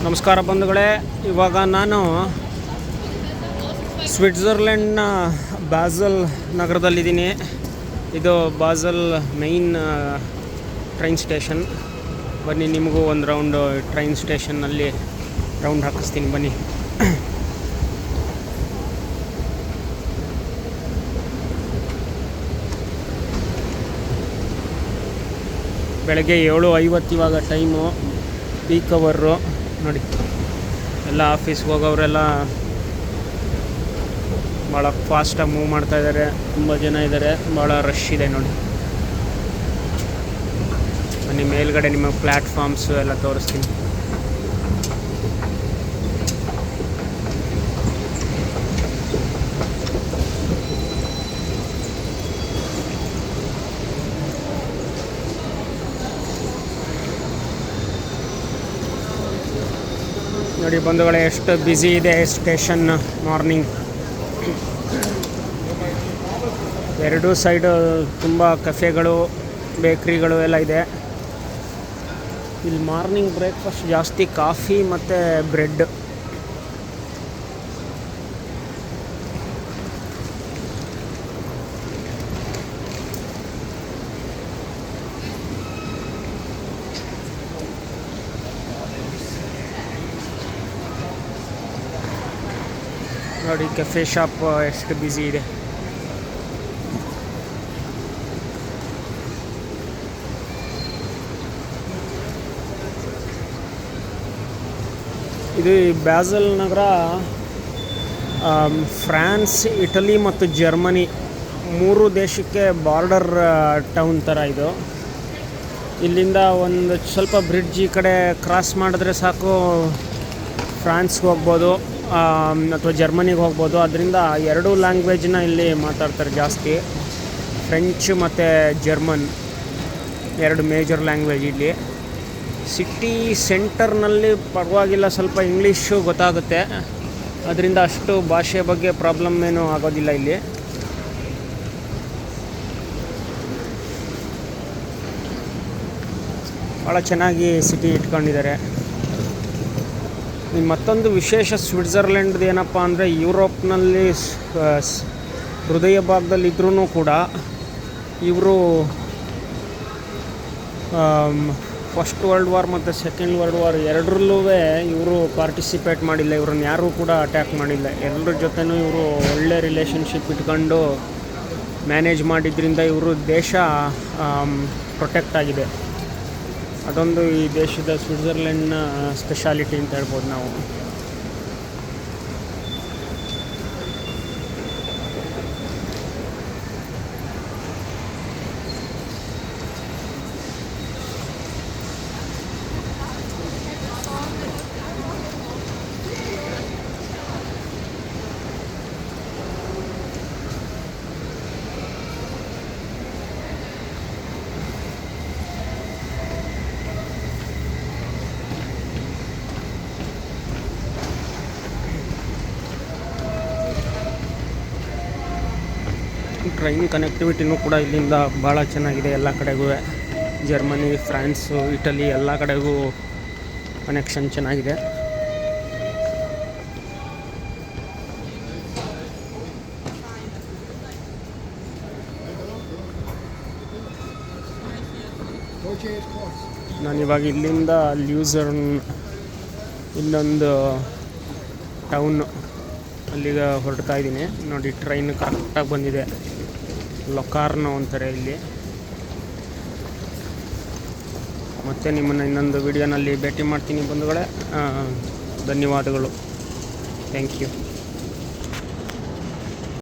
ನಮಸ್ಕಾರ ಬಂಧುಗಳೇ, ಇವಾಗ ನಾನು ಸ್ವಿಟ್ಜರ್ಲೆಂಡ್ನ ಬಾಸಲ್ ನಗರದಲ್ಲಿದ್ದೀನಿ. ಇದು ಬಾಸಲ್ ಮೈನ್ ಟ್ರೈನ್ ಸ್ಟೇಷನ್. ಬನ್ನಿ, ನಿಮಗೂ ಒಂದು ರೌಂಡು ಟ್ರೈನ್ ಸ್ಟೇಷನ್ನಲ್ಲಿ ರೌಂಡ್ ಹಾಕಿಸ್ತೀನಿ ಬನ್ನಿ. ಬೆಳಗ್ಗೆ 7:50 ಇವಾಗ ಟೈಮು, ಪೀಕ್ ಅವರು ನೋಡಿ. ಎಲ್ಲ ಆಫೀಸ್ಗೆ ಹೋಗೋರೆಲ್ಲ ಭಾಳ ಫಾಸ್ಟಾಗಿ ಮೂವ್ ಮಾಡ್ತಾಯಿದ್ದಾರೆ. ತುಂಬ ಜನ ಇದ್ದಾರೆ, ಭಾಳ ರಶ್ ಇದೆ ನೋಡಿ. ಬನ್ನಿ, ಮೇಲ್ಗಡೆ ನಿಮ್ಮ ಪ್ಲ್ಯಾಟ್ಫಾರ್ಮ್ಸು ಎಲ್ಲ ತೋರಿಸ್ತೀನಿ. ನೋಡಿ ಬಂಧುಗಳೇ, ಎಷ್ಟು ಬ್ಯುಸಿ ಇದೆ ಸ್ಟೇಷನ್. ಮಾರ್ನಿಂಗ್ ಎರಡೂ ಸೈಡು ತುಂಬ ಕೆಫೆಗಳು, ಬೇಕ್ರಿಗಳು ಎಲ್ಲ ಇದೆ. ಇಲ್ಲಿ ಮಾರ್ನಿಂಗ್ ಬ್ರೇಕ್ಫಾಸ್ಟ್ ಜಾಸ್ತಿ ಕಾಫಿ ಮತ್ತು ಬ್ರೆಡ್. ನೋಡಿ ಕೆಫೆ ಶಾಪ್ ಎಷ್ಟು ಬ್ಯುಸಿ ಇದೆ. ಇದು ಬಾಸಲ್ ನಗರ ಫ್ರಾನ್ಸ್, ಇಟಲಿ ಮತ್ತು ಜರ್ಮನಿ 3 ದೇಶಕ್ಕೆ ಬಾರ್ಡರ್ ಟೌನ್ ಥರ ಇದು. ಇಲ್ಲಿಂದ ಒಂದು ಸ್ವಲ್ಪ ಬ್ರಿಡ್ಜ್ ಈ ಕಡೆ ಕ್ರಾಸ್ ಮಾಡಿದ್ರೆ ಸಾಕು, ಫ್ರಾನ್ಸ್ಗೆ ಹೋಗ್ಬೋದು ಅಥವಾ ಜರ್ಮನಿಗೆ ಹೋಗ್ಬೋದು. ಅದರಿಂದ 2 ಲ್ಯಾಂಗ್ವೇಜ್ನ ಇಲ್ಲಿ ಮಾತಾಡ್ತಾರೆ ಜಾಸ್ತಿ. ಫ್ರೆಂಚ್ ಮತ್ತು ಜರ್ಮನ್ 2 ಮೇಜರ್ ಲ್ಯಾಂಗ್ವೇಜ್ ಇಲ್ಲಿ. ಸಿಟಿ ಸೆಂಟರ್ನಲ್ಲಿ ಪರವಾಗಿಲ್ಲ, ಸ್ವಲ್ಪ ಇಂಗ್ಲೀಷು ಗೊತ್ತಾಗುತ್ತೆ. ಅದರಿಂದ ಅಷ್ಟು ಭಾಷೆ ಬಗ್ಗೆ ಪ್ರಾಬ್ಲಮ್ ಏನೂ ಆಗೋದಿಲ್ಲ ಇಲ್ಲಿ. ಭಾಳ ಚೆನ್ನಾಗಿ ಸಿಟಿ ಇಟ್ಕೊಂಡಿದ್ದಾರೆ. ಮತ್ತೊಂದು ವಿಶೇಷ ಸ್ವಿಟ್ಜರ್ಲೆಂಡ್ದು ಏನಪ್ಪ ಅಂದರೆ, ಯುರೋಪ್ನಲ್ಲಿ ಹೃದಯ ಭಾಗದಲ್ಲಿದ್ದರೂ ಕೂಡ ಇವರು ಫಸ್ಟ್ ವರ್ಲ್ಡ್ ವಾರ್ ಮತ್ತು ಸೆಕೆಂಡ್ ವರ್ಲ್ಡ್ ವಾರ್ ಎರಡರಲ್ಲೂ ಇವರು ಪಾರ್ಟಿಸಿಪೇಟ್ ಮಾಡಿಲ್ಲ. ಇವ್ರನ್ನ ಯಾರೂ ಕೂಡ ಅಟ್ಯಾಕ್ ಮಾಡಿಲ್ಲ. ಎಲ್ಲರ ಜೊತೆನೂ ಇವರು ಒಳ್ಳೆ ರಿಲೇಷನ್ಶಿಪ್ ಇಟ್ಕೊಂಡು ಮ್ಯಾನೇಜ್ ಮಾಡಿದ್ರಿಂದ ಇವರು ದೇಶ ಪ್ರೊಟೆಕ್ಟ್ ಆಗಿದೆ. ಅದೊಂದು ಈ ದೇಶದ ಸ್ವಿಟ್ಜರ್ಲೆಂಡ್ನ ಸ್ಪೆಷಾಲಿಟಿ ಅಂತ ಹೇಳ್ಬೋದು ನಾವು. ಟ್ರೈನ್ ಕನೆಕ್ಟಿವಿಟಿನೂ ಕೂಡ ಇಲ್ಲಿಂದ ಭಾಳ ಚೆನ್ನಾಗಿದೆ. ಎಲ್ಲ ಕಡೆಗೂ ಜರ್ಮನಿ, ಫ್ರಾನ್ಸು, ಇಟಲಿ ಎಲ್ಲ ಕಡೆಗೂ ಕನೆಕ್ಷನ್ ಚೆನ್ನಾಗಿದೆ. ನಾನಿವಾಗ ಇಲ್ಲಿಂದ ಲ್ಯೂಸರ್ನ್ ಇನ್ನೊಂದು ಟೌನ್ ಅಲ್ಲಿಗೆ ಹೊರಡ್ತಾ ಇದ್ದೀನಿ. ನೋಡಿ, ಟ್ರೈನ್ ಕರೆಕ್ಟಾಗಿ ಬಂದಿದೆ. ಲೊಕಾರ್ನೋ ಅಂತಾರೆ ಇಲ್ಲಿ. ಮತ್ತೆ ನಿಮ್ಮನ್ನು ಇನ್ನೊಂದು ವಿಡಿಯೋನಲ್ಲಿ ಭೇಟಿ ಮಾಡ್ತೀನಿ ಬಂಧುಗಳೇ. ಧನ್ಯವಾದಗಳು. Thank you.